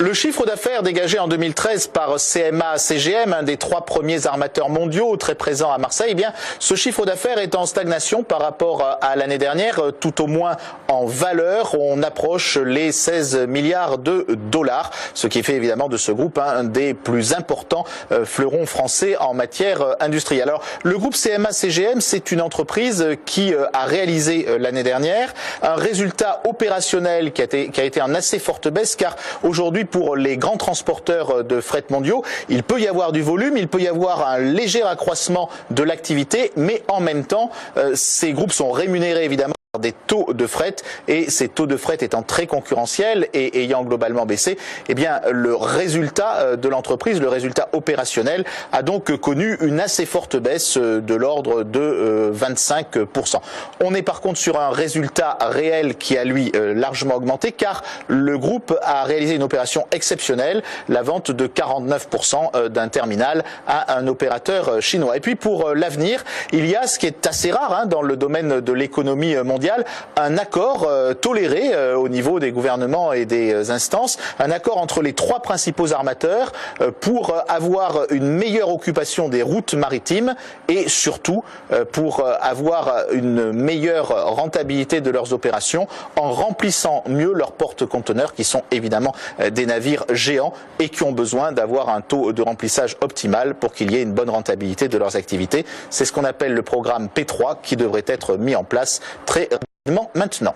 Le chiffre d'affaires dégagé en 2013 par CMA-CGM, un des 3 premiers armateurs mondiaux très présents à Marseille, eh bien, ce chiffre d'affaires est en stagnation par rapport à l'année dernière, tout au moins en valeur. On approche les 16 milliards de dollars, ce qui fait évidemment de ce groupe un des plus importants fleurons français en matière industrielle. Alors, le groupe CMA-CGM, c'est une entreprise qui a réalisé l'année dernière un résultat opérationnel qui a été en assez forte baisse, car aujourd'hui, pour les grands transporteurs de fret mondiaux, il peut y avoir du volume, il peut y avoir un léger accroissement de l'activité, mais en même temps, ces groupes sont rémunérés évidemment des taux de fret, et ces taux de fret étant très concurrentiels et ayant globalement baissé, eh bien le résultat de l'entreprise, le résultat opérationnel, a donc connu une assez forte baisse de l'ordre de 25%. On est par contre sur un résultat réel qui a lui largement augmenté, car le groupe a réalisé une opération exceptionnelle, la vente de 49% d'un terminal à un opérateur chinois. Et puis pour l'avenir, il y a ce qui est assez rare dans le domaine de l'économie mondiale, un accord toléré au niveau des gouvernements et des instances, un accord entre les 3 principaux armateurs pour avoir une meilleure occupation des routes maritimes et surtout pour avoir une meilleure rentabilité de leurs opérations en remplissant mieux leurs porte-conteneurs, qui sont évidemment des navires géants et qui ont besoin d'avoir un taux de remplissage optimal pour qu'il y ait une bonne rentabilité de leurs activités. C'est ce qu'on appelle le programme P3 qui devrait être mis en place très rapidement maintenant.